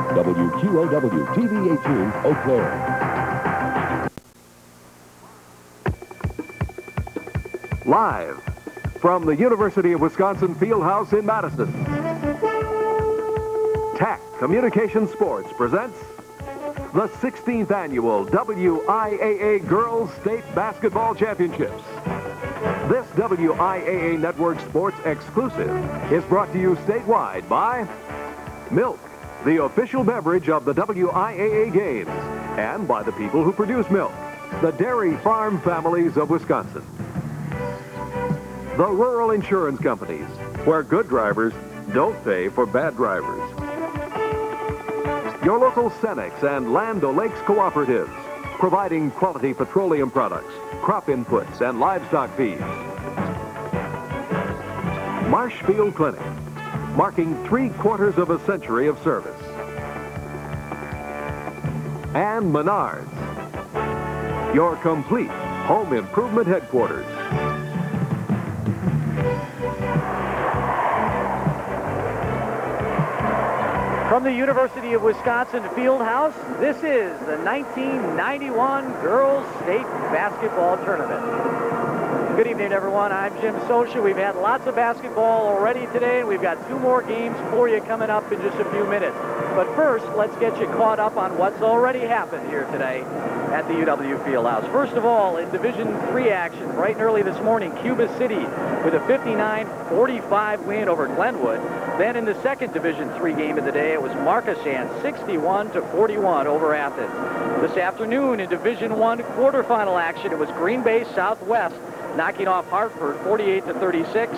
WQOW TV 18, Eau Claire. Live from the University of Wisconsin Fieldhouse in Madison, TAC Communication Sports presents the 16th Annual WIAA Girls State Basketball Championships. This WIAA Network Sports exclusive is brought to you statewide by Milk, the official beverage of the WIAA Games, and by the people who produce milk, the dairy farm families of Wisconsin. The rural insurance companies, where good drivers don't pay for bad drivers. Your local Cenex and Land O'Lakes cooperatives, providing quality petroleum products, crop inputs, and livestock feeds. Marshfield Clinic, marking 3/4 of a century of service. And Menards, your complete home improvement headquarters. From the University of Wisconsin Fieldhouse, this is the 1991 Girls State Basketball Tournament. Good evening, everyone. I'm Jim Socha. We've had lots of basketball already today, and we've got 2 more games for you coming up in just a few minutes. But first, let's get you caught up on what's already happened here today at the UW Fieldhouse. First of all, in Division III action, bright and early this morning, Cuba City with a 59-45 win over Glenwood. Then in the second Division III game of the day, it was Markashan 61-41 over Athens. This afternoon in Division I quarterfinal action, it was Green Bay Southwest knocking off Hartford 48-36.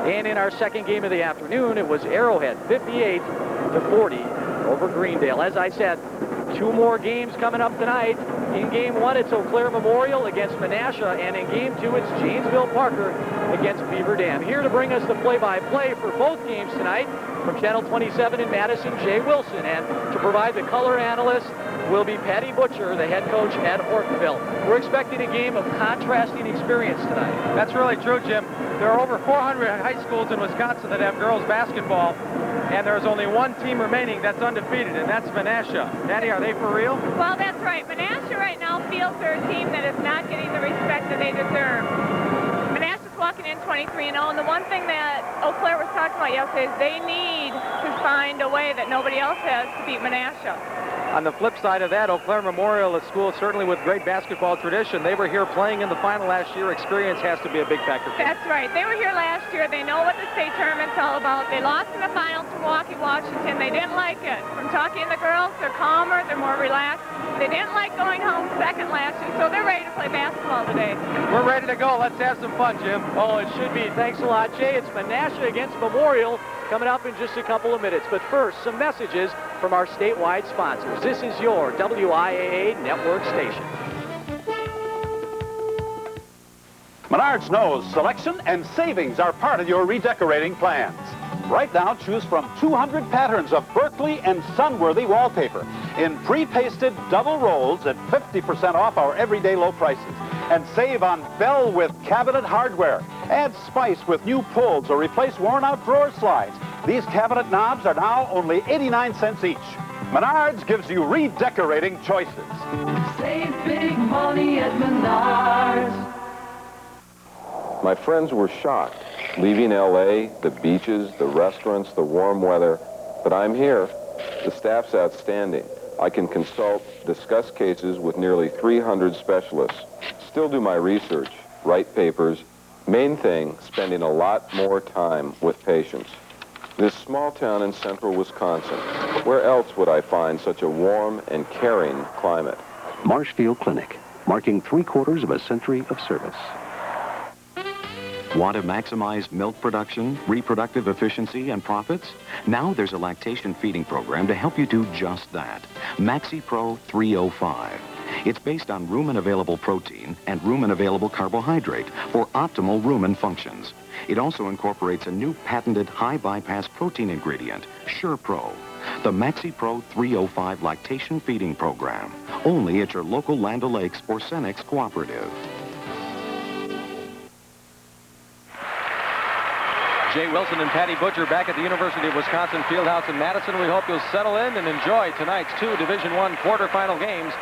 And in our second game of the afternoon, it was Arrowhead 58-40 over Greendale. As I said, 2 more games coming up tonight. In Game 1, it's Eau Claire Memorial against Menasha, and in Game 2, it's Janesville Parker against Beaver Dam. Here to bring us the play-by-play for both games tonight from Channel 27 in Madison, Jay Wilson. And to provide the color analyst will be Patty Butcher, the head coach at Ortonville. We're expecting a game of contrasting experience tonight. That's really true, Jim. There are over 400 high schools in Wisconsin that have girls basketball, and there's only one team remaining that's undefeated, and that's Menasha. Patty, are they for real? Well, that's right. Menasha right now feels they're a team that is not getting the respect that they deserve. Menasha's walking in 23-0, and the one thing that Eau Claire was talking about yesterday is they need to find a way that nobody else has to beat Menasha. On the flip side of that, Eau Claire Memorial, a school certainly with great basketball tradition. They were here playing in the final last year. Experience has to be a big factor. That's right. They were here last year. They know what the state tournament's all about. They lost in the final to Milwaukee, Washington. They didn't like it. From talking to the girls, they're calmer, they're more relaxed. They didn't like going home second last year, so they're ready to play basketball today. We're ready to go. Let's have some fun, Jim. Oh, it should be. Thanks a lot, Jay. It's Menasha against Memorial coming up in just a couple of minutes. But first, some messages from our statewide sponsors. This is your WIAA network station. Menards knows selection and savings are part of your redecorating plans. Right now, choose from 200 patterns of Berkeley and Sunworthy wallpaper in pre-pasted double rolls at 50% off our everyday low prices. And save on Bell with cabinet hardware. Add spice with new pulls or replace worn-out drawer slides. These cabinet knobs are now only 89 cents each. Menards gives you redecorating choices. Save big money at Menards. My friends were shocked, leaving L.A., the beaches, the restaurants, the warm weather. But I'm here. The staff's outstanding. I can consult, discuss cases with nearly 300 specialists, still do my research, write papers. Main thing, spending a lot more time with patients. This small town in central Wisconsin, where else would I find such a warm and caring climate? Marshfield Clinic, marking 3/4 of a century of service. Want to maximize milk production, reproductive efficiency, and profits? Now there's a lactation feeding program to help you do just that. Maxi Pro 305. It's based on rumen-available protein and rumen-available carbohydrate for optimal rumen functions. It also incorporates a new patented high-bypass protein ingredient, SurePro. The Maxi Pro 305 lactation feeding program. Only at your local Land O'Lakes or Cenex cooperative. Jay Wilson and Patty Butcher back at the University of Wisconsin Fieldhouse in Madison. We hope you'll settle in and enjoy tonight's 2 Division I quarterfinal games.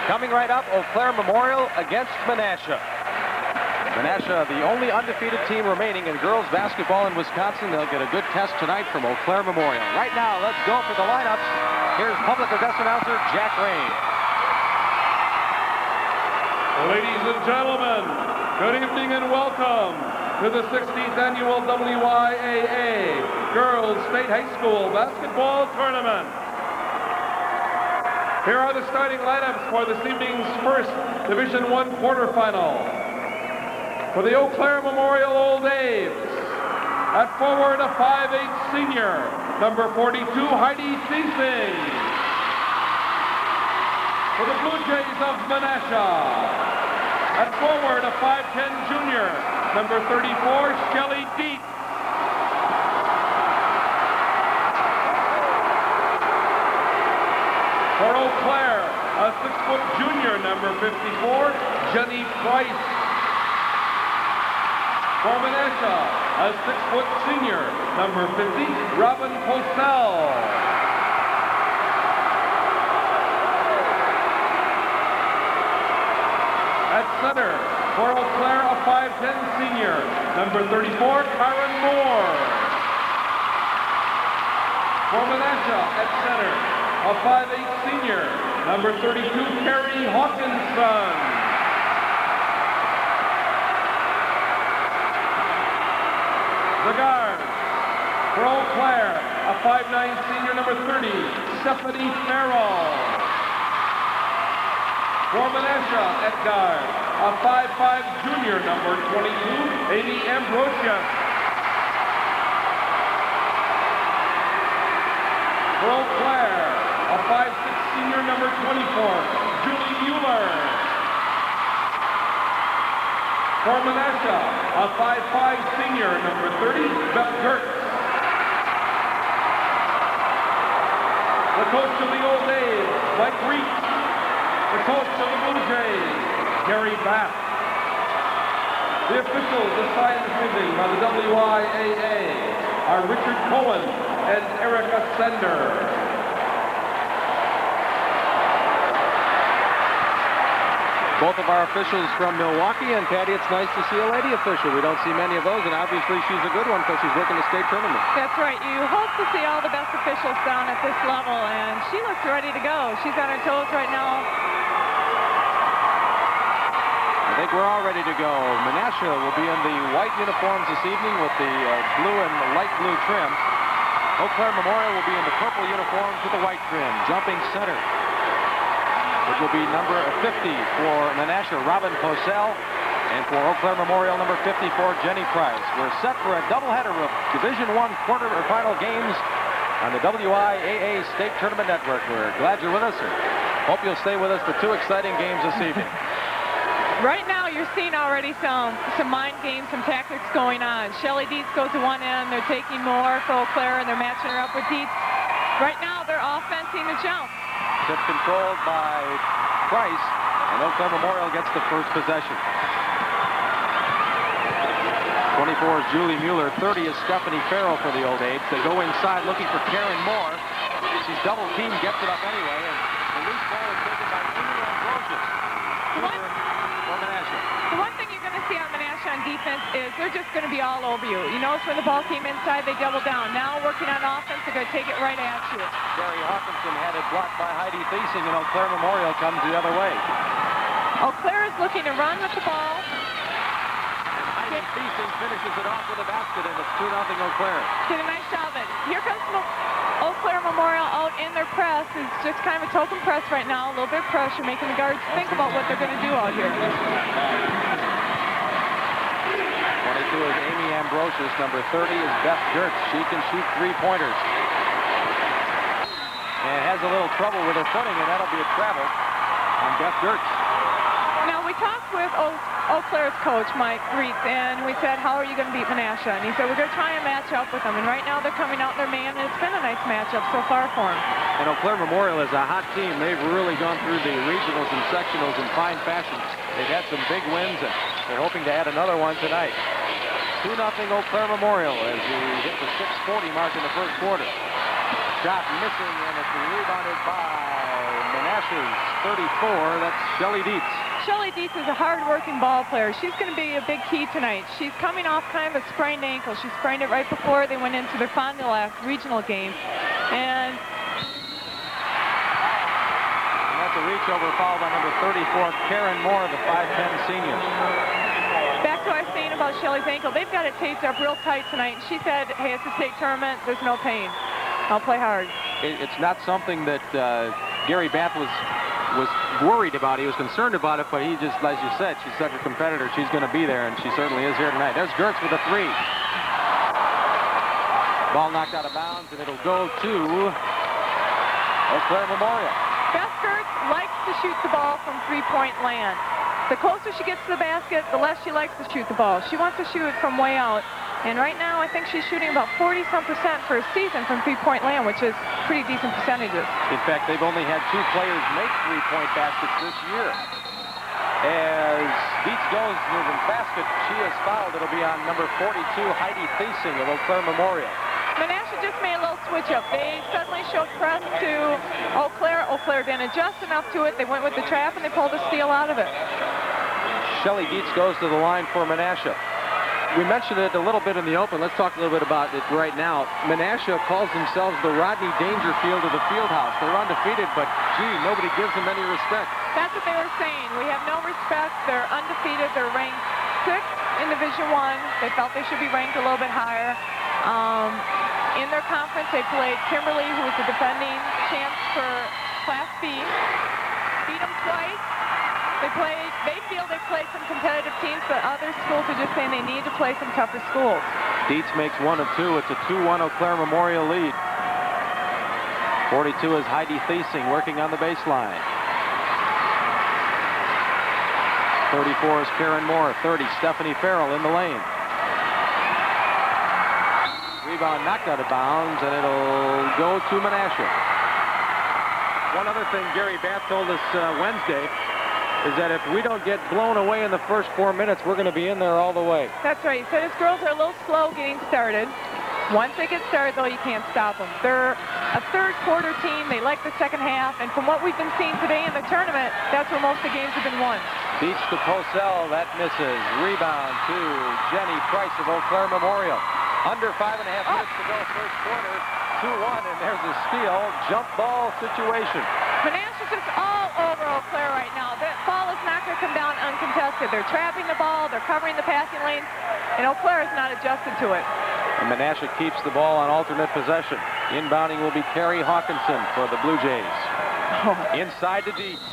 Coming right up, Eau Claire Memorial against Menasha. Menasha, the only undefeated team remaining in girls basketball in Wisconsin. They'll get a good test tonight from Eau Claire Memorial. Right now, let's go for the lineups. Here's public address announcer Jack Rain. Ladies and gentlemen, good evening and welcome to the 16th annual WIAA Girls State High School Basketball Tournament. Here are the starting lineups for this evening's first Division I quarterfinal. For the Eau Claire Memorial Old A's, at forward a 5'8" senior, number 42, Heidi Thiesing. For the Blue Jays of Menasha, at forward, a 5'10" junior, number 34, Shelley Deet. For Eau Claire, a 6-foot junior, number 54, Jenny Price. For Menasha, a 6-foot senior, number 50, Robin Postel. At center, for Eau Claire, a 5'10" senior, number 34, Karen Moore. For Menasha, at center, a 5'8" senior, number 32, Carrie Hawkinson. The guard, for Eau Claire, a 5'9" senior, number 30, Stephanie Farrell. For Menasha at guard, a 5'5" junior, number 22, Amy Ambrosius. For Eau Claire, a 5'6" senior, number 24, Julie Mueller. For Menasha, a 5'5" senior, number 30, Beth Gertz. The coach of the Old A's, Mike Reitz. The coach of the Blue Jays, Gary Bass. The officials assigned this evening by the WIAA are Richard Cohen and Erica Sender. Both of our officials from Milwaukee, and Patty, it's nice to see a lady official. We don't see many of those, and obviously she's a good one because she's working the state tournament. That's right. You hope to see all the best officials down at this level, and she looks ready to go. She's on her toes right now. I think we're all ready to go. Menasha will be in the white uniforms this evening with the blue and light blue trim. Eau Claire Memorial will be in the purple uniforms with the white trim. Jumping center, it will be number 50 for Menasha, Robin Posel, and for Eau Claire Memorial, number 54, Jenny Price. We're set for a doubleheader of Division I quarterfinal games on the WIAA State Tournament Network. We're glad you're with us and hope you'll stay with us for 2 exciting games this evening. Right now, you're seeing already some mind games, some tactics going on. Shelley Dietz goes to one end. They're taking more for Eau Claire, and they're matching her up with Dietz. Right now, they're offensing the jump. Tip controlled by Price, and Eau Claire Memorial gets the first possession. 24 is Julie Mueller. 30 is Stephanie Farrell for the Old Aids. They go inside looking for Karen Moore. She's double teamed, gets it up anyway, and the loose ball is taken by Amy Ambrosius. The one thing you're going to see on Menasha on defense is they're just going to be all over you. You notice when the ball came inside, they double down. Now working on offense, they're going to take it right at you. Carrie Hawkinson had it blocked by Heidi Thiesing, and Eau Claire Memorial comes the other way. Eau Claire is looking to run with the ball. And Heidi Thiesing finishes it off with a basket, and it's 2-0 Eau Claire. Did a nice job of it. Here comes Eau Claire Memorial out in their press. It's just kind of a token press right now. A little bit of pressure, making the guards think about what they're going to do out here. 22 is Amy Ambrosius. Number 30 is Beth Gertz. She can shoot 3-pointers. And has a little trouble with her footing, and that'll be a travel on Beth Gertz. Now, we talked with Eau Claire's coach, Mike Reitz, and we said, how are you going to beat Menasha? And he said, we're going to try and match up with them. And right now, they're coming out their man, and it's been a nice matchup so far for them. And Eau Claire Memorial is a hot team. They've really gone through the regionals and sectionals in fine fashion. They've had some big wins, and they're hoping to add another one tonight. 2-0 Eau Claire Memorial as we hit the 6:40 mark in the first quarter. Shot missing, and it's rebounded by Menasha's 34. That's Shelly Dietz. Shelly Dietz is a hard-working ball player. She's going to be a big key tonight. She's coming off kind of a sprained ankle. She sprained it right before they went into their Fond du Lac regional game. And that's a reach-over foul by number 34, Karen Moore, the 5'10 senior. Back to what I was saying about Shelly's ankle. They've got it taped up real tight tonight. And she said, hey, it's a state tournament. There's no pain. I'll play hard. It's not something that Gary Bath was worried about. He was concerned about it, but he just, as you said, she's such a competitor. She's going to be there, and she certainly is here tonight. There's Gertz with a 3. Ball knocked out of bounds, and it'll go to Eau Claire Memorial. Beth Gertz likes to shoot the ball from three-point land. The closer she gets to the basket, the less she likes to shoot the ball. She wants to shoot it from way out. And right now, I think she's shooting about 40-some% for a season from three-point land, which is pretty decent percentages. In fact, they've only had 2 players make three-point baskets this year. As Dietz goes to the basket, she is fouled. It'll be on number 42, Heidi Thiesing of Eau Claire Memorial. Menasha just made a little switch-up. They suddenly showed press to Eau Claire. Eau Claire didn't adjust enough to it. They went with the trap, and they pulled a steal out of it. Shelly Dietz goes to the line for Menasha. We mentioned it a little bit in the open. Let's talk a little bit about it right now. Menasha calls themselves the Rodney Dangerfield of the field house. They're undefeated, but, gee, nobody gives them any respect. That's what they were saying. We have no respect. They're undefeated. They're ranked 6th in Division I. They felt they should be ranked a little bit higher. In their conference, they played Kimberly, who was the defending champs for Class B. Beat them twice. They feel they played some competitive teams, but other schools are just saying they need to play some tougher schools. Dietz makes 1 of 2. It's a 2-1 Eau Claire Memorial lead. 42 is Heidi Thiesing working on the baseline. 34 is Karen Moore. 30, Stephanie Farrell in the lane. Rebound knocked out of bounds, and it'll go to Menasha. One other thing Gary Bath told us Wednesday is that if we don't get blown away in the first 4 minutes, we're going to be in there all the way. That's right. He said his girls are a little slow getting started. Once they get started, though, you can't stop them. They're a third-quarter team. They like the second half. And from what we've been seeing today in the tournament, that's where most of the games have been won. Dietz to Posel. That misses. Rebound to Jenny Price of Eau Claire Memorial. Under 5.5 minutes to go, first quarter. 2-1, and there's a steal. Jump ball situation. Menasha's just all over Eau Claire right now. That ball is not going to come down uncontested. They're trapping the ball. They're covering the passing lanes. And Eau Claire is not adjusted to it. And Menasha keeps the ball on alternate possession. Inbounding will be Carrie Hawkinson for the Blue Jays. Inside to Dietz.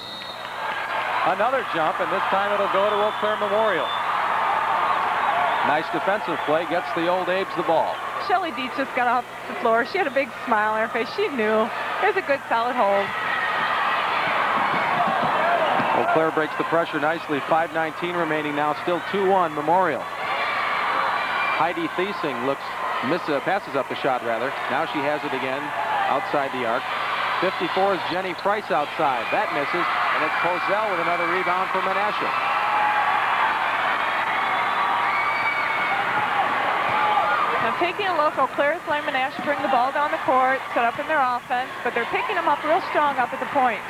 Another jump, and this time it'll go to Eau Claire Memorial. Nice defensive play. Gets the Old Abes the ball. Shelly Dietz just got off the floor. She had a big smile on her face. She knew. It was a good, solid hold. Eau Claire breaks the pressure nicely. 5:19 remaining now. Still 2-1 Memorial. Heidi Thiesing passes up the shot, rather. Now she has it again outside the arc. 54 is Jenny Price outside. That misses, and it's Posel with another rebound for Menasha. Now taking a look, Eau Claire's letting Menasha bring the ball down the court, set up in their offense, but they're picking them up real strong up at the point.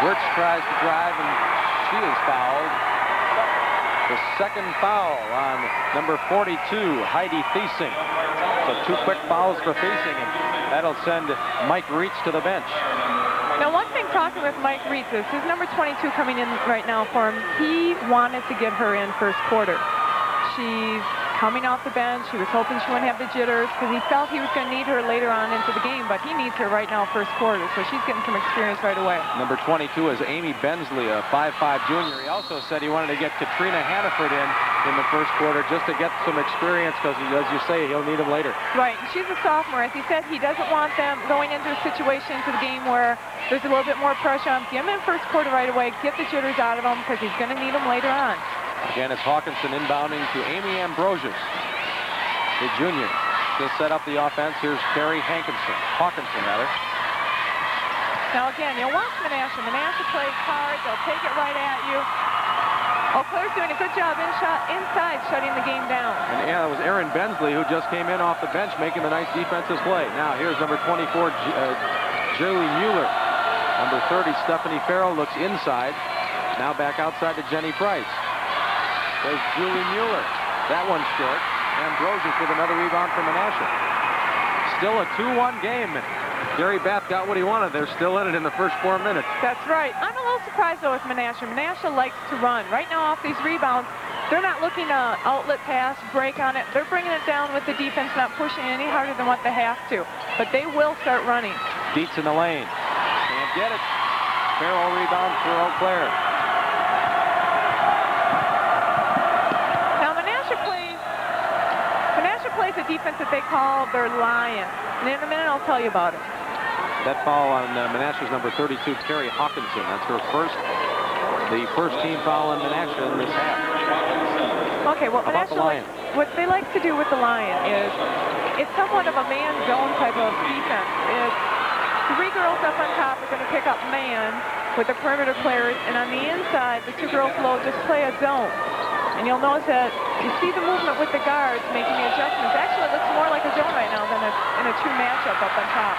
Wirtz tries to drive, and she is fouled. The second foul on number 42, Heidi Thiesing. So 2 quick fouls for Thiesing, and that'll send Mike Reitz to the bench. Now, one thing talking with Mike Reitz is his number 22 coming in right now for him. He wanted to get her in first quarter. She's coming off the bench. He was hoping she wouldn't have the jitters because he felt he was going to need her later on into the game, but he needs her right now first quarter, so she's getting some experience right away. Number 22 is Amy Bensley, a 5'5 junior. He also said he wanted to get Katrina Hannaford in the first quarter just to get some experience because, as you say, he'll need them later. Right, and she's a sophomore. As he said, he doesn't want them going into a situation into the game where there's a little bit more pressure on them. Get them in first quarter right away, get the jitters out of them because he's going to need them later on. Again, it's Hawkinson inbounding to Amy Ambrosius, the junior. To set up the offense, here's Carrie Hawkinson, rather. Now again, you'll watch Menasha. Menasha plays hard. They'll take it right at you. Eau Claire's doing a good job inside shutting the game down. And yeah, it was Aaron Bensley who just came in off the bench making the nice defensive play. Now here's number 24, Julie Mueller. Number 30, Stephanie Farrell, looks inside. Now back outside to Jenny Price. There's Julie Mueller. That one's short. Ambrosius with another rebound for Menasha. Still a 2-1 game. Gary Bath got what he wanted. They're still in it in the first 4 minutes. That's right. I'm a little surprised, though, with Menasha. Menasha likes to run. Right now, off these rebounds, they're not looking to outlet pass, break on it. They're bringing it down with the defense, not pushing any harder than what they have to. But they will start running. Dietz in the lane. Can't get it. Farrell rebound for Eau Claire. Now, Menasha plays a defense that they call their lion. And in a minute, I'll tell you about it. That foul on Menasha's number 32, Carrie Hawkinson. That's the first team foul on Menasha in this half. Okay, well, Menasha, what they like to do with the Lion is it's somewhat of a man zone type of defense. It's 3 girls up on top are going to pick up man with the perimeter players, and on the inside, the 2 girls below just play a zone. And you'll notice that you see the movement with the guards making the adjustments. Actually, it looks more like a zone right now than in a true matchup up on top.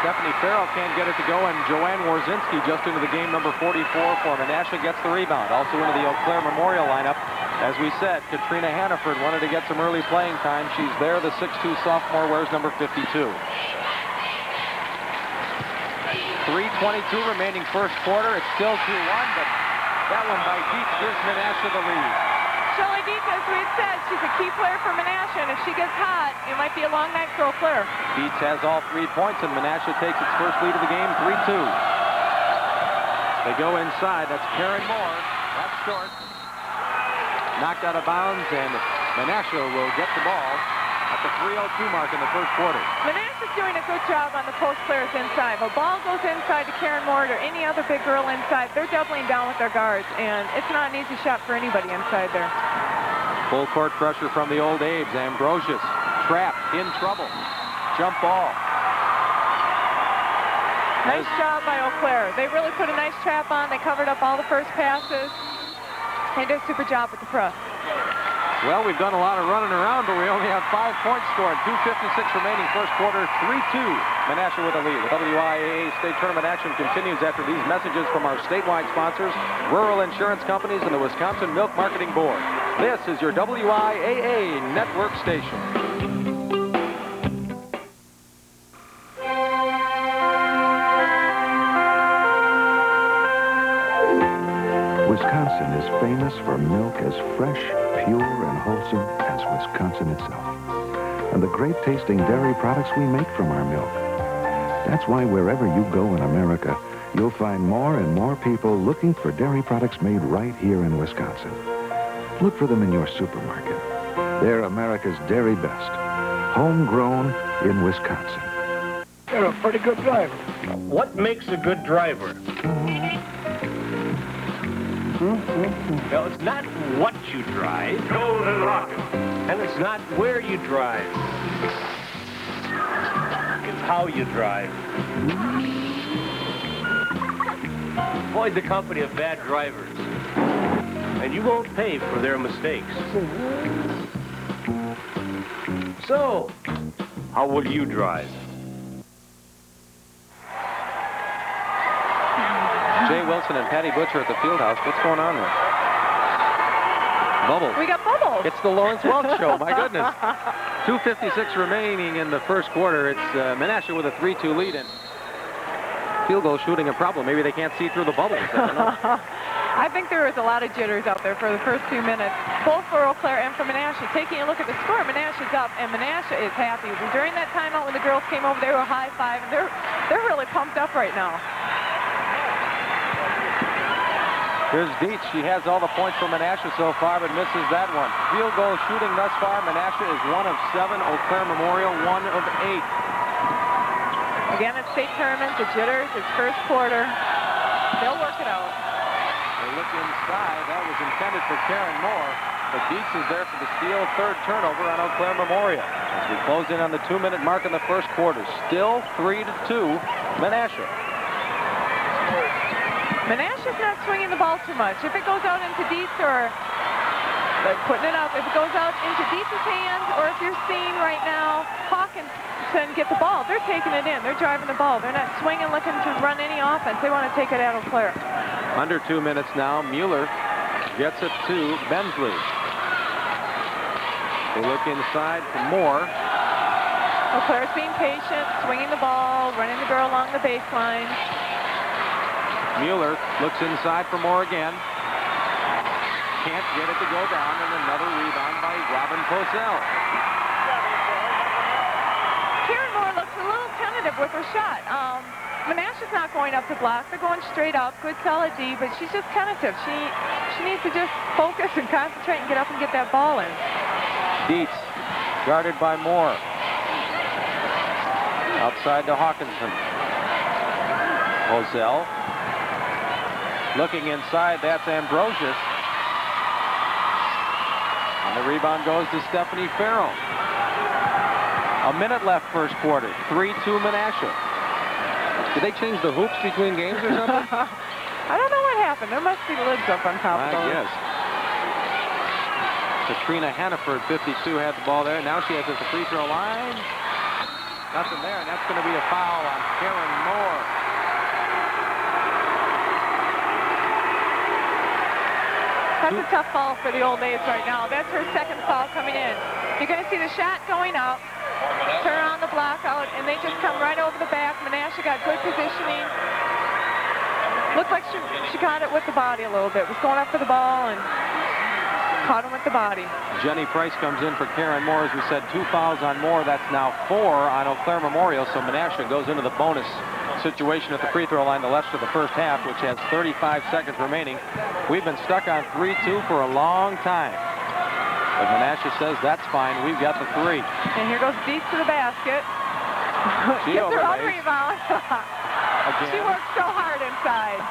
Stephanie Farrell can't get it to go, and Joanne Warzinski just into the game, number 44 for Menasha, gets the rebound. Also into the Eau Claire Memorial lineup. As we said, Katrina Hannaford wanted to get some early playing time. She's there. The 6'2 sophomore wears number 52. 3:22 remaining first quarter. It's still 2-1, but that one by Dietz gives Menasha the lead. Shelly Dietz, as we had said, she's a key player for Menasha, and if she gets hot, it might be a long night for Eau Claire. Dietz has all 3 points, and Menasha takes its first lead of the game, 3-2. They go inside. That's Karen Moore. That's short. Knocked out of bounds, and Menasha will get the ball at the 3:02 mark in the first quarter. Menasha's doing a good job on the post players inside. If a ball goes inside to Karen Moore or any other big girl inside, they're doubling down with their guards, and it's not an easy shot for anybody inside there. Full court pressure from the old Abe's. Ambrosius trapped, in trouble. Jump ball. Nice job by Eau Claire. They really put a nice trap on. They covered up all the first passes. They did a super job with the press. Well, we've done a lot of running around, but we only have 5 points scored. 2:56 remaining first quarter, 3-2. Menasha with a lead. The WIAA state tournament action continues after these messages from our statewide sponsors, rural insurance companies, and the Wisconsin Milk Marketing Board. This is your WIAA network station. Wisconsin is famous for milk as fresh, pure, and wholesome as Wisconsin itself. And the great tasting dairy products we make from our milk. That's why wherever you go in America, you'll find more and more people looking for dairy products made right here in Wisconsin. Look for them in your supermarket. They're America's dairy best. Homegrown in Wisconsin. You're a pretty good driver. What makes a good driver? Well, it's not what you drive. Golden Rocket. And it's not where you drive. It's how you drive. Avoid the company of bad drivers. And you won't pay for their mistakes. So, how will you drive? Jay Wilson and Patty Butcher at the field house. What's going on there? Bubbles. We got bubbles. It's the Lawrence Welch Show. My goodness. 2:56 remaining in the first quarter. It's Menasha with a 3-2 lead, and field goal shooting a problem. Maybe they can't see through the bubbles. I don't know. I think there was a lot of jitters out there for the first 2 minutes, both for Eau Claire and for Menasha. Taking a look at the score, Menasha's up, and Menasha is happy. During that timeout when the girls came over, they were high-fiving. They're really pumped up right now. Here's Dietz. She has all the points for Menasha so far, but misses that one. Field goal shooting thus far. Menasha is 1 of 7. Eau Claire Memorial 1 of 8. Again, it's state tournament. The jitters. It's first quarter. They'll work it out. They look inside. That was intended for Karen Moore, but Dietz is there for the steal. Third turnover on Eau Claire Memorial. As we close in on the 2-minute mark in the first quarter. Still 3-2, Menasha. Menasha's not swinging the ball too much. If it goes out into Dietz or putting it up, if it goes out into Dietz's hands, or if you're seeing right now Hawkinson get the ball, they're taking it in. They're driving the ball. They're not swinging, looking to run any offense. They want to take it at Eau Claire. Under 2 minutes now. Mueller gets it to Bensley. They look inside for Moore. Eau Claire's being patient, swinging the ball, running the girl along the baseline. Mueller looks inside for Moore again. Can't get it to go down, and another rebound by Robin Posel. Karen Moore looks a little tentative with her shot. Menasha's not going up to block. They're going straight up. Good solid D, but she's just tentative. She needs to just focus and concentrate and get up and get that ball in. Dietz guarded by Moore. Outside to Hawkinson. Posel looking inside. That's Ambrosius. And the rebound goes to Stephanie Farrell. A minute left first quarter. 3-2 Menasha. Did they change the hoops between games or something? I don't know what happened. There must be lids up on top of those. I guess. Katrina Hannaford, 52, had the ball there. Now she has it at the free throw line. Nothing there, and that's going to be a foul on Karen Moore. That's a tough ball for the Old Days right now. That's her second foul coming in. You're going to see the shot going up, turn on the block out, and they just come right over the back. Menasha got good positioning. Looked like she got it with the body a little bit. Was going up for the ball and caught him with the body. Jenny Price comes in for Karen Moore. As we said, 2 fouls on Moore. That's now 4 on Eau Claire Memorial. So Menasha goes into the bonus situation at the free throw line the rest of the first half, which has 35 seconds remaining. We've been stuck on 3-2 for a long time. But Menasha says that's fine. We've got the 3. And here goes Dietz to the basket. Gets her own rebound. She worked so hard inside.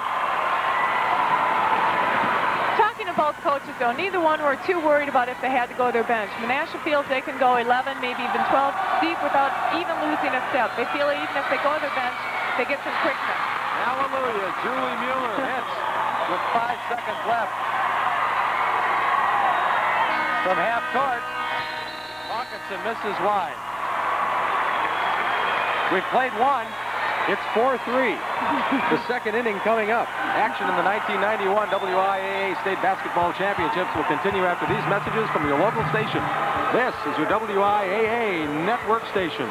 Talking to both coaches, though, neither one were too worried about if they had to go to their bench. Menasha feels they can go 11, maybe even 12 deep without even losing a step. They feel even if they go to their bench, they get some quickness. Hallelujah. Julie Mueller hits with 5 seconds left. From half court, Hawkinson misses wide. We've played 1. It's 4-3. The second inning coming up. Action in the 1991 WIAA State Basketball Championships will continue after these messages from your local station. This is your WIAA network station.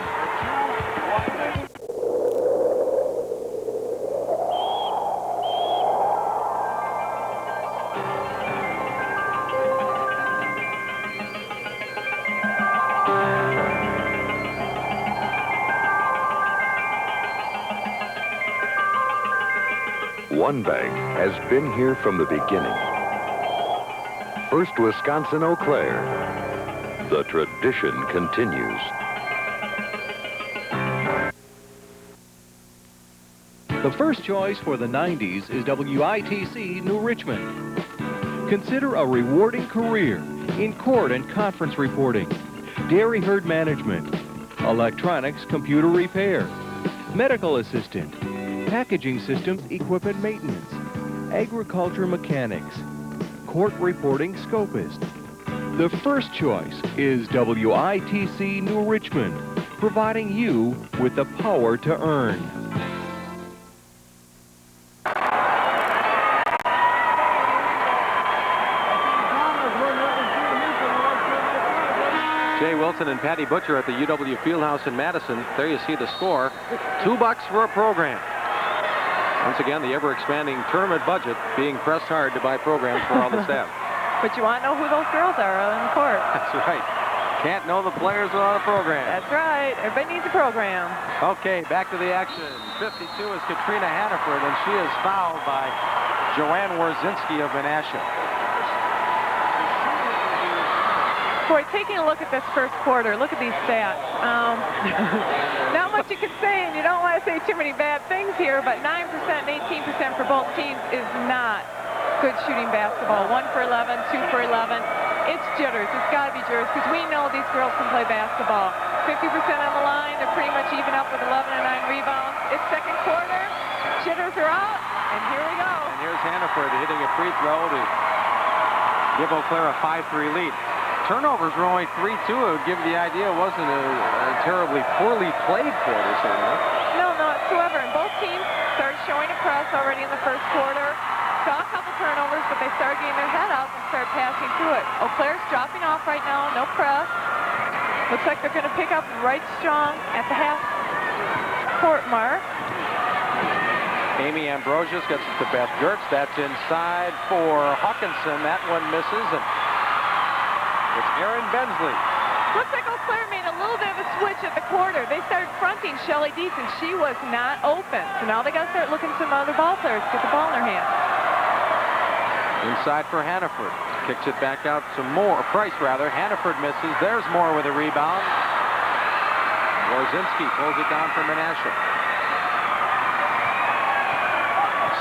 One bank has been here from the beginning. First Wisconsin Eau Claire. The tradition continues. The first choice for the 90s is WITC New Richmond. Consider a rewarding career in court and conference reporting, dairy herd management, electronics computer repair, medical assistant, packaging systems equipment maintenance, agriculture mechanics, court reporting scopist. The first choice is WITC New Richmond, providing you with the power to earn. Jay Wilson and Patty Butcher at the UW Fieldhouse in Madison. There you see the score. $2 for a program. Once again, the ever-expanding tournament budget being pressed hard to buy programs for all the staff. But you want to know who those girls are on the court. That's right. Can't know the players without a program. That's right. Everybody needs a program. Okay, back to the action. 52 is Katrina Hannaford, and she is fouled by Joanne Warzinski of Menasha. Boy, taking a look at this first quarter, look at these stats. Not much you can say, and you don't want to say too many bad things here, but 9% and 18% for both teams is not good shooting basketball. 1 for 11, 2 for 11. It's jitters. It's got to be jitters, because we know these girls can play basketball. 50% on the line. They're pretty much even up with 11 and 9 rebounds. It's second quarter. Jitters are out, and here we go. And Hannaford hitting a free throw to give Eau Claire a 5-3 lead. Turnovers were only 3-2. It would give the idea it wasn't a terribly poorly played quarter, certainly. No, not whatsoever. And both teams started showing a press already in the first quarter. Saw a couple turnovers, but they started getting their head up and started passing through it. Eau Claire's dropping off right now. No press. Looks like they're going to pick up right strong at the half-court mark. Amy Ambrosius gets it to Beth Gertz. That's inside for Hawkinson. That one misses. And it's Erin Bensley. Looks like Eau Claire made a little bit of a switch at the quarter. They started fronting Shelly Dietz, and she was not open. So now they got to start looking for some other ball players to get the ball in their hands. Inside for Hannaford. Kicks it back out to Moore. Price, rather. Hannaford misses. There's Moore with a rebound. Warzinski pulls it down for Menasha.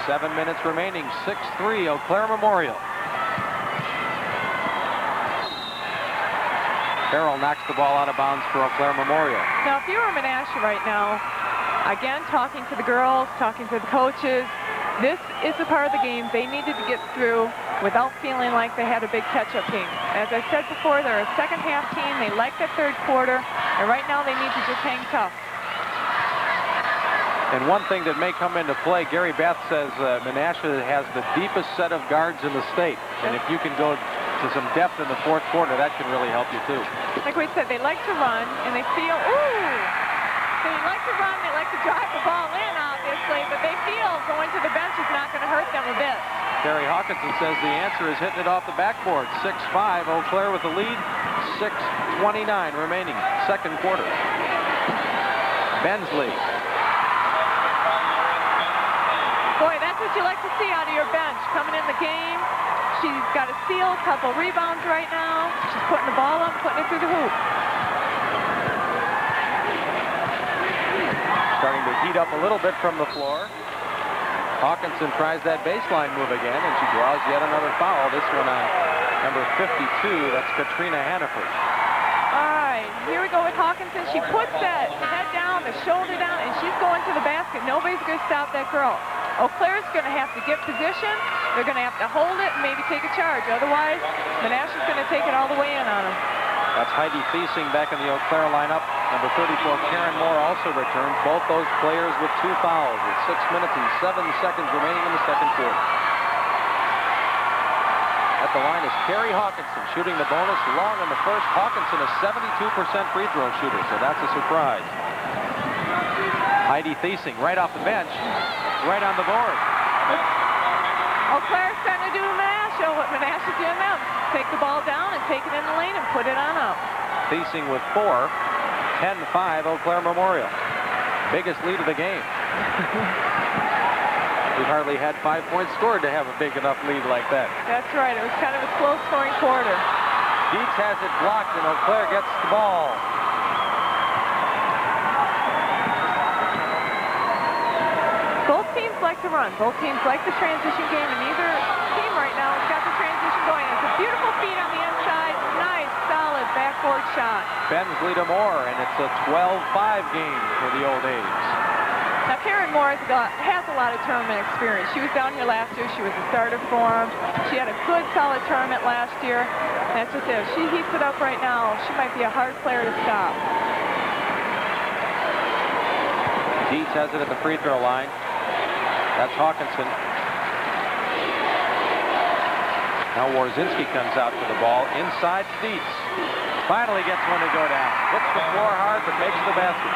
7 minutes remaining. 6-3, Eau Claire Memorial. Carroll knocks the ball out of bounds for Eau Claire Memorial. Now, if you were Menasha right now, again, talking to the girls, talking to the coaches, this is the part of the game they needed to get through without feeling like they had a big catch-up game. As I said before, they're a second-half team. They like that third quarter, and right now they need to just hang tough. And one thing that may come into play, Gary Bath says Menasha has the deepest set of guards in the state. And if you can go to some depth in the fourth quarter, that can really help you too. Like we said, they like to run, and they feel, they like to run, they like to drive the ball in, obviously, but they feel going to the bench is not going to hurt them a bit. Terry Hawkinson says the answer is hitting it off the backboard. 6-5, Eau Claire with the lead. 6:29 remaining, second quarter. Bensley. Boy, that's what you like to see out of your bench. Coming in the game, she's got a steal, a couple rebounds right now. She's putting the ball up, putting it through the hoop. Starting to heat up a little bit from the floor. Hawkinson tries that baseline move again, and she draws yet another foul. This one on number 52. That's Katrina Hannaford. All right, here we go with Hawkinson. She puts that head down, the shoulder down, and she's going to the basket. Nobody's going to stop that girl. Eau Claire's going to have to get position. They're going to have to hold it and maybe take a charge. Otherwise, Menasha's going to take it all the way in on them. That's Heidi Thiesing back in the Eau Claire lineup. Number 34, Karen Moore, also returns. Both those players with 2 fouls with 6 minutes and 7 seconds remaining in the second quarter. At the line is Carrie Hawkinson shooting the bonus long in the first. Hawkinson, a 72% free throw shooter, so that's a surprise. Heidi Thiesing right off the bench, right on the board. Eau Claire's starting to do Menasha what Menasha's doing now. Take the ball down and take it in the lane and put it on up. Thiesing with 4. 10-5, Eau Claire Memorial. Biggest lead of the game. We've hardly had 5 points scored to have a big enough lead like that. That's right. It was kind of a slow-scoring quarter. Dietz has it blocked, and Eau Claire gets the ball. Both teams like to run. Both teams like the transition game, and neither team right now has got the transition going. It's a beautiful feed on the inside. Nice, solid backboard shot. Bensley to Moore, and it's a 12-5 game for the Old A's. Now, Karen Moore has a lot of tournament experience. She was down here last year. She was a starter for them. She had a good, solid tournament last year. That's just it. If she heats it up right now, she might be a hard player to stop. Dietz has it at the free throw line. That's Hawkinson. Now Warzinski comes out for the ball. Inside Dietz. Finally gets one to go down. Hits the floor hard, but makes the basket.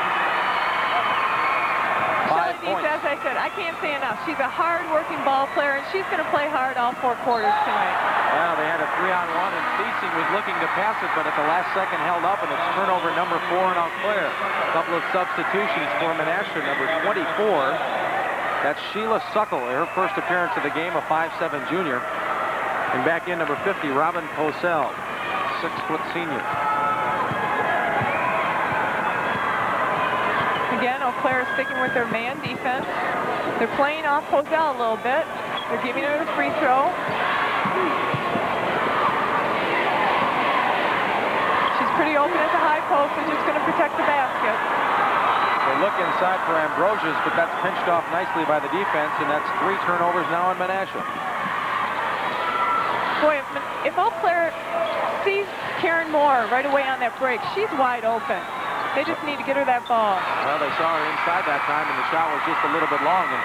5 points. As I said, I can't say enough. She's a hard-working ball player, and she's going to play hard all 4 quarters tonight. Well, they had a 3-on-1, and Thiesing was looking to pass it, but at the last second held up, and it's turnover number 4 in Eau Claire. A couple of substitutions for Menasha. Number 24, that's Sheila Suckle, her first appearance of the game, a 5'7" junior. And back in number 50, Robin Posel, 6-foot senior. Again, Eau Claire is sticking with their man defense. They're playing off Posel a little bit. They're giving her the free throw. She's pretty open at the high post. They're just going to protect the basket. So look inside for Ambrosius, but that's pinched off nicely by the defense, and that's 3 turnovers now on Menasha. Boy, if Eau Claire sees Karen Moore right away on that break, she's wide open. They just need to get her that ball. Well, they saw her inside that time, and the shot was just a little bit long, and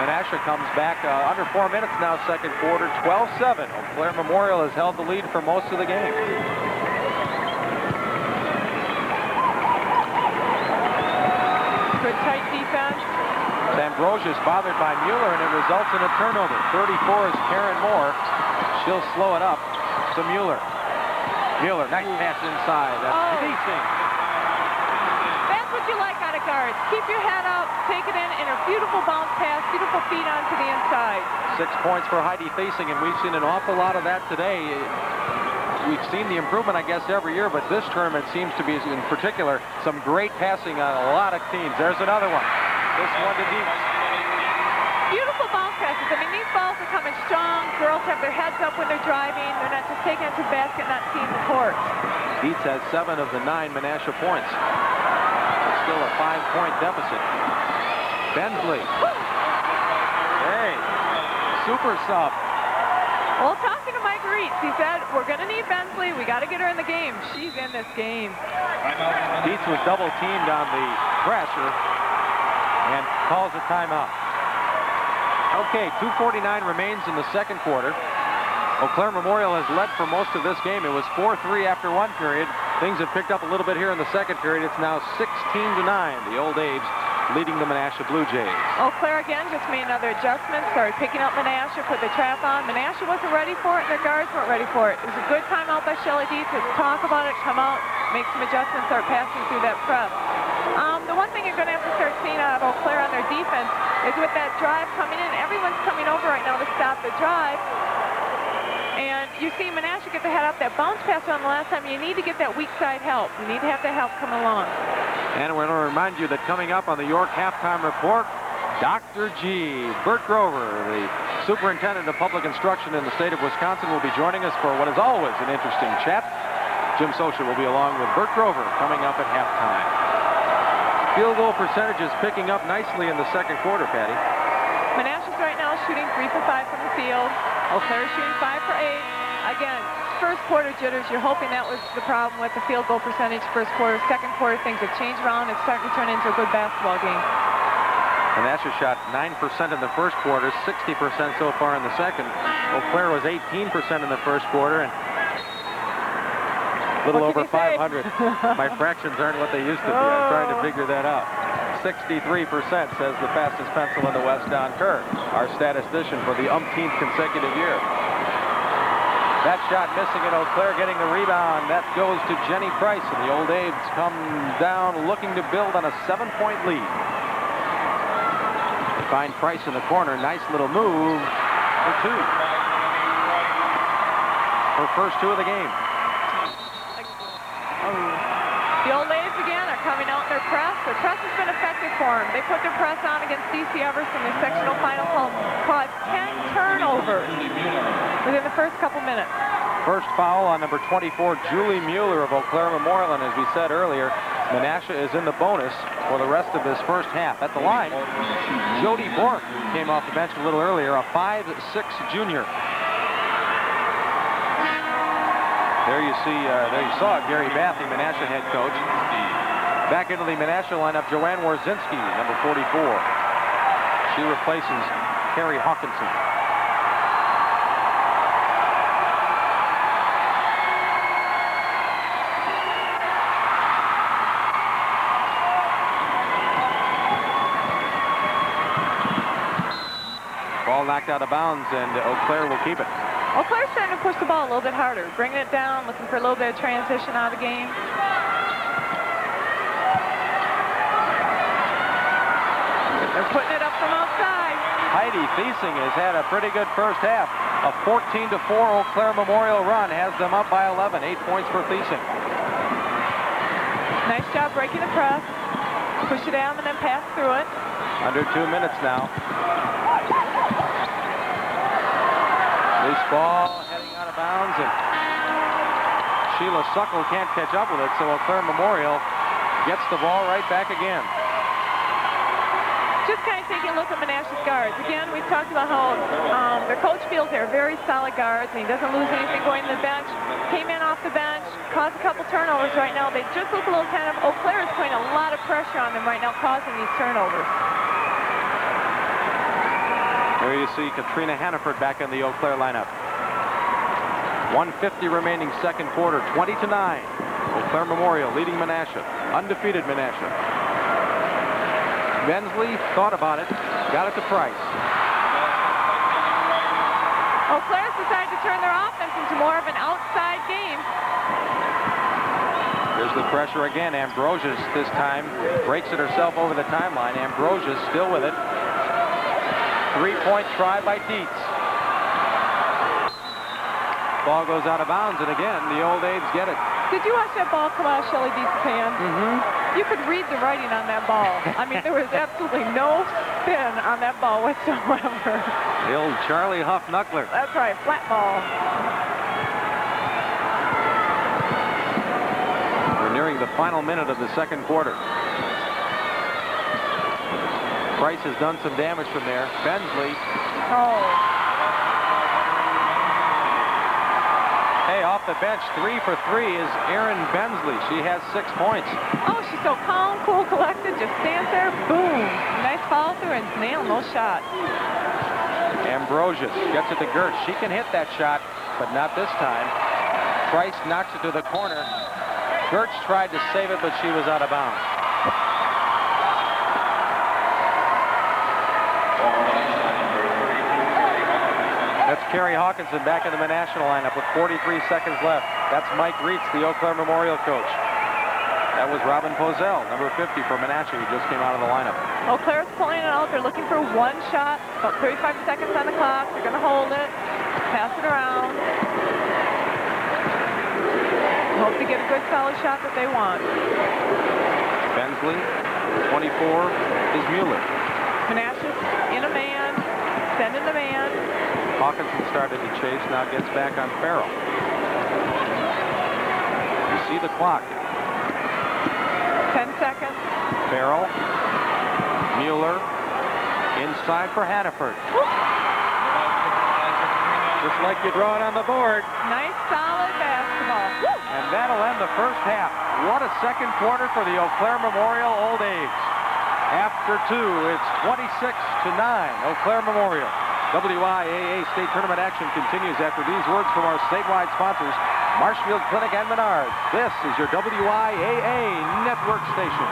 Menasha comes back under 4 minutes now, second quarter, 12-7. Eau Claire Memorial has held the lead for most of the game. Good tight defense. Ambrosius bothered by Mueller, and it results in a turnover. 34 is Karen Moore. She'll slow it up to Mueller. Mueller, nice pass inside. That's Thiesing. That's what you like out of guards. Keep your head up, take it in, and a beautiful bounce pass, beautiful feet onto the inside. 6 points for Heidi Thiesing, and we've seen an awful lot of that today. We've seen the improvement, I guess, every year, but this tournament seems to be, in particular, some great passing on a lot of teams. There's another one. This one to Dietz. Beautiful bounce passes. I mean, these balls are coming strong. Girls have their heads up when they're driving. They're not just taking it to the basket, not seeing the court. Dietz has 7 of the 9 Menasha points. It's still a 5-point deficit. Bensley. Hey, super sub. Well, talking to Mike Reitz, he said, we're going to need Bensley. We got to get her in the game. She's in this game. Dietz was double teamed on the Prasher and calls a timeout. Okay, 2:49 remains in the second quarter. Eau Claire Memorial has led for most of this game. It was 4-3 after one period. Things have picked up a little bit here in the second period. It's now 16-9. The Old Abe's leading the Menasha Blue Jays. Eau Claire again just made another adjustment, started picking up Menasha, put the trap on. Menasha wasn't ready for it, and their guards weren't ready for it. It was a good timeout by Shelly Dietz to talk about it, come out, make some adjustments, start passing through that press. The one thing you're going to have to start seeing out of Eau Claire on their defense is with that drive coming in, everyone's coming over right now to stop the drive. And you see Menasha get the head up, that bounce pass on the last time. You need to get that weak side help. You need to have that help come along. And we're going to remind you that coming up on the York Halftime Report, Dr. G. Bert Grover, the Superintendent of Public Instruction in the state of Wisconsin, will be joining us for what is always an interesting chat. Jim Socha will be along with Bert Grover coming up at halftime. Field goal percentage is picking up nicely in the second quarter, Patty. Menasha's right now shooting 3 for 5 from the field. Eau Claire's shooting 5 for 8. Again, first quarter jitters. You're hoping that was the problem with the field goal percentage first quarter. Second quarter, things have changed around. It's starting to turn into a good basketball game. Menasha shot 9% in the first quarter, 60% so far in the second. Eau Claire was 18% in the first quarter, and a little over 500. My fractions aren't what they used to be. I'm trying to figure that out. 63% says the fastest pencil in the West, Don Kerr, our statistician for the umpteenth consecutive year. That shot missing at Eau Claire, getting the rebound. That goes to Jenny Price, and the Old Abe's come down looking to build on a 7-point lead. They find Price in the corner. Nice little move for 2. Her first 2 of the game. The Old A's again are coming out in their press. Their press has been effective for them. They put their press on against C.C. Everson in the sectional final, caused 10 turnovers within the first couple minutes. First foul on number 24, Julie Mueller of Eau Claire Memorial, and as we said earlier, Menasha is in the bonus for the rest of this first half. At the line, Jody Bork came off the bench a little earlier, a 5'6" junior. There you saw Gary Bathy, Menasha head coach. Back into the Menasha lineup, Joanne Warzinski, number 44. She replaces Carrie Hawkinson. Ball knocked out of bounds, and Eau Claire will keep it. Eau Claire's starting to push the ball a little bit harder, bringing it down, looking for a little bit of transition out of the game. They're putting it up from outside. Heidi Thiesing has had a pretty good first half. A 14-4 Eau Claire Memorial run has them up by 11. 8 points for Thiesing. Nice job breaking the press. Push it down and then pass through it. Under 2 minutes now. Loose ball heading out of bounds, and Sheila Suckle can't catch up with it, so Eau Claire Memorial gets the ball right back again. just kind of taking a look at Menasha's guards. Again, we've talked about how their coach feels they're very solid guards, and he doesn't lose anything going to the bench. Came in off the bench, caused a couple turnovers right now. They just look a little kind of, Eau Claire is putting a lot of pressure on them right now, causing these turnovers. There you see Katrina Hannaford back in the Eau Claire lineup. 1:50 remaining second quarter, 20-9. Eau Claire Memorial leading Menasha, undefeated Menasha. Bensley thought about it, got it to Price. Eau Claire's decided to turn their offense into more of an outside game. Here's the pressure again. Ambrosius this time breaks it herself over the timeline. Ambrosius still with it. 3-point try by Dietz. Ball goes out of bounds, and again, the Old Aids get it. Did you watch that ball come out of Shelley Dietz's hand? Mm-hmm. You could read the writing on that ball. I mean, there was absolutely no spin on that ball whatsoever. The old Charlie Huff knuckler. That's right, flat ball. We're nearing the final minute of the second quarter. Price has done some damage from there. Bensley. Oh. Hey, off the bench, 3 for 3 is Erin Bensley. She has 6 points. Oh, she's so calm, cool, collected, just stands there, boom. Nice follow through and nailing those shots. Ambrosius gets it to Gertz. She can hit that shot, but not this time. Price knocks it to the corner. Gertz tried to save it, but she was out of bounds. That's Carrie Hawkinson back in the Menasha lineup with 43 seconds left. That's Mike Reitz, the Eau Claire Memorial coach. That was Robin Pozell, number 50 for Menasha, who just came out of the lineup. Eau Claire's pulling it out. They're looking for one shot. About 35 seconds on the clock. They're going to hold it, pass it around. Hope to get a good solid shot that they want. Bensley, 24 is Mueller. Menasha's in a man, sending the man. Hawkinson started to chase, now gets back on Farrell. You see the clock. 10 seconds. Farrell, Mueller, inside for Hannaford. Just like you draw it on the board. Nice, solid basketball. And that'll end the first half. What a second quarter for the Eau Claire Memorial Old Aids. After 2, it's 26-9, Eau Claire Memorial. WIAA state tournament action continues after these words from our statewide sponsors, Marshfield Clinic and Menards. This is your WIAA network station.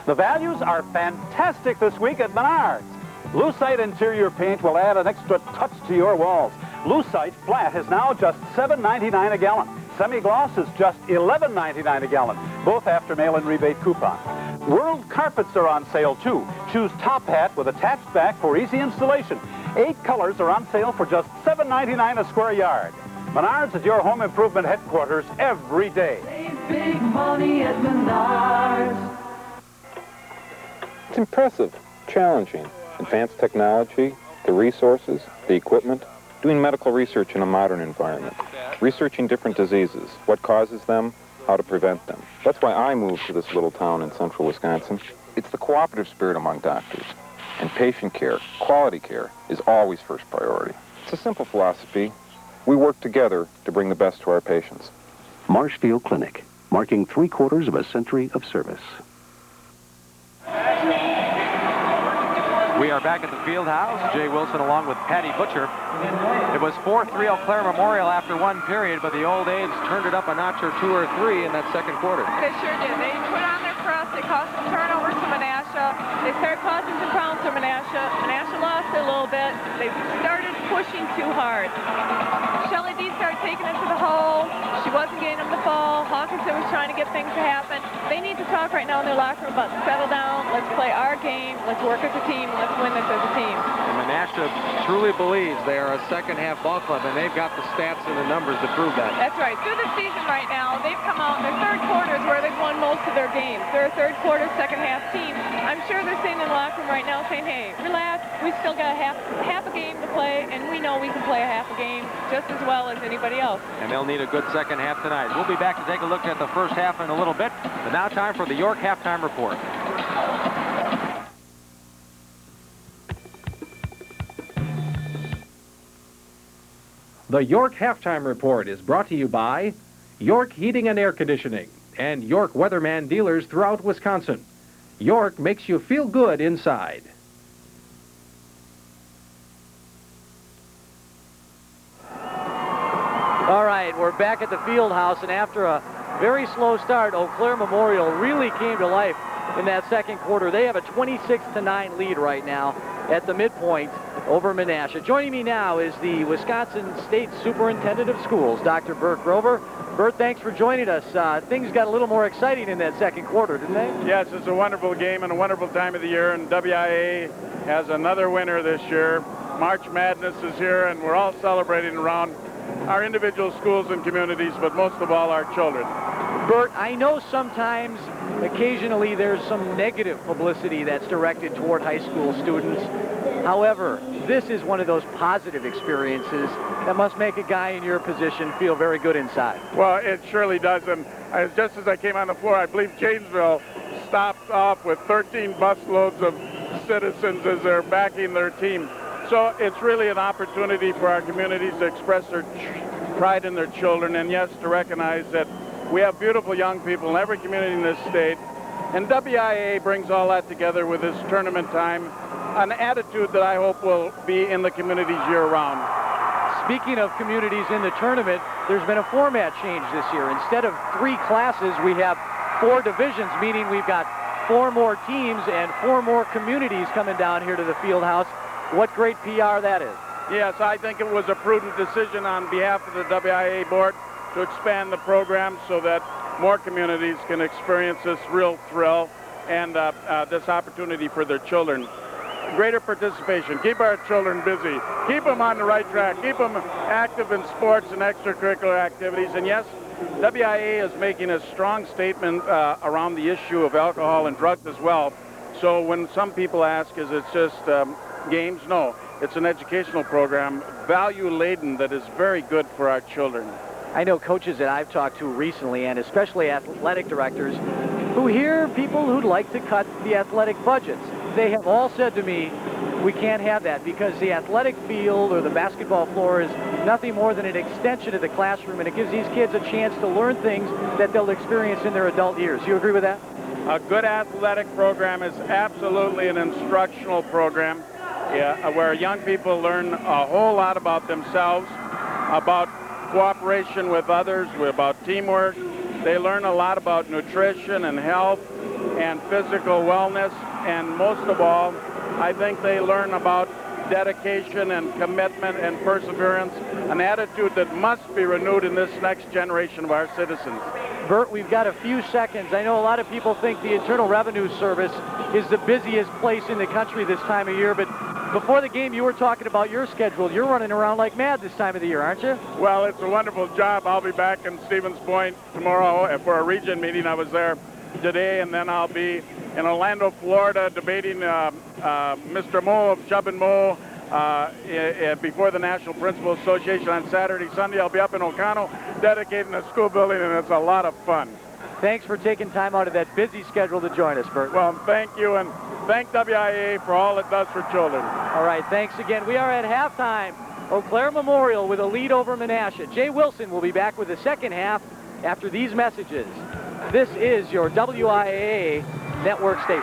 The values are fantastic this week at Menards. Lucite interior paint will add an extra touch to your walls. Lucite flat is now just $7.99 a gallon. Semi-gloss is just $11.99 a gallon, both after mail-in rebate coupon. World carpets are on sale, too. Choose Top Hat with attached back for easy installation. 8 colors are on sale for just $7.99 a square yard. Menards is your home improvement headquarters every day. Save big money at Menards. It's impressive, challenging. Advanced technology, the resources, the equipment, doing medical research in a modern environment, researching different diseases, what causes them, how to prevent them. That's why I moved to this little town in central Wisconsin. It's the cooperative spirit among doctors. And patient care, quality care, is always first priority. It's a simple philosophy. We work together to bring the best to our patients. Marshfield Clinic, marking 3/4 of a century of service. We are back at the field house. Jay Wilson along with Patty Butcher. It was 4-3 Eau Claire Memorial after one period, but the Old Aids turned it up a notch or 2 or 3 in that second quarter. They sure did. They put on their press. They caused some turnovers to Menasha. They started causing some problems to Menasha. Menasha lost it a little bit. They started pushing too hard. Shelley Dietz started taking it to the hole. She wasn't getting them to fall. Hawkinson was trying to get things to happen. They need to talk right now in their locker room about settle down. Let's play our game. Let's work as a team. Let's win this as a team. And Menasha truly believes they are a second-half ball club, and they've got the stats and the numbers to prove that. That's right. Through the season right now, they've come out in their third quarters where they've won most of their games. They're a third quarter, second half team. I'm sure they're sitting in the locker room right now saying, hey, relax, we still got half a game to play, and we know we can play a half a game just as well as anybody else. And they'll need a good second half tonight. We'll be back to take a look at the first half in a little bit. But now time for the York halftime report. The York halftime report is brought to you by York Heating and Air Conditioning and York Weatherman dealers throughout Wisconsin. York makes you feel good inside. All right, we're back at the field house, and after a very slow start, Eau Claire Memorial really came to life in that second quarter. They have a 26-9 lead right now at the midpoint over Menasha. Joining me now is the Wisconsin State Superintendent of Schools, Dr. Bert Grover. Bert, thanks for joining us. Things got a little more exciting in that second quarter, didn't they? Yes, it's a wonderful game and a wonderful time of the year, and WIA has another winner this year. March Madness is here, and we're all celebrating around our individual schools and communities, but most of all our children. Bert, I know sometimes, occasionally, there's some negative publicity that's directed toward high school students. However, this is one of those positive experiences that must make a guy in your position feel very good inside. Well, it surely does, and just as I came on the floor, I believe Janesville stopped off with 13 busloads of citizens as they're backing their team. So it's really an opportunity for our communities to express their pride in their children, and yes, to recognize that we have beautiful young people in every community in this state. And WIA brings all that together with this tournament time, an attitude that I hope will be in the communities year-round. Speaking of communities in the tournament, there's been a format change this year. Instead of 3 classes, we have 4 divisions, meaning we've got 4 more teams and 4 more communities coming down here to the field house. What great PR that is. Yes, I think it was a prudent decision on behalf of the WIA board to expand the program so that more communities can experience this real thrill and this opportunity for their children. Greater participation, keep our children busy, keep them on the right track, keep them active in sports and extracurricular activities. And yes, WIA is making a strong statement around the issue of alcohol and drugs as well. So when some people ask, is it just games? No, it's an educational program, value-laden, that is very good for our children. I know coaches that I've talked to recently, and especially athletic directors, who hear people who'd like to cut the athletic budgets. They have all said to me, we can't have that because the athletic field or the basketball floor is nothing more than an extension of the classroom, and it gives these kids a chance to learn things that they'll experience in their adult years. You agree with that? A good athletic program is absolutely an instructional program, where young people learn a whole lot about themselves, about cooperation with others, about teamwork. They learn a lot about nutrition and health and physical wellness, and most of all, I think they learn about dedication and commitment and perseverance, an attitude that must be renewed in this next generation of our citizens. Bert, we've got a few seconds. I know a lot of people think the Internal Revenue Service is the busiest place in the country this time of year, but before the game, you were talking about your schedule. You're running around like mad this time of the year, aren't you? Well, it's a wonderful job. I'll be back in Stevens Point tomorrow for a region meeting. I was there today, and then I'll be in Orlando, Florida, debating Mr. Moe of Chubb and Moe before the National Principal Association on Saturday. Sunday, I'll be up in Ocano dedicating a school building, and it's a lot of fun. Thanks for taking time out of that busy schedule to join us, Bert. Well, thank you, and thank WIA for all it does for children. All right, thanks again. We are at halftime. Eau Claire Memorial with a lead over Menasha. Jay Wilson will be back with the second half after these messages. This is your WIA network station.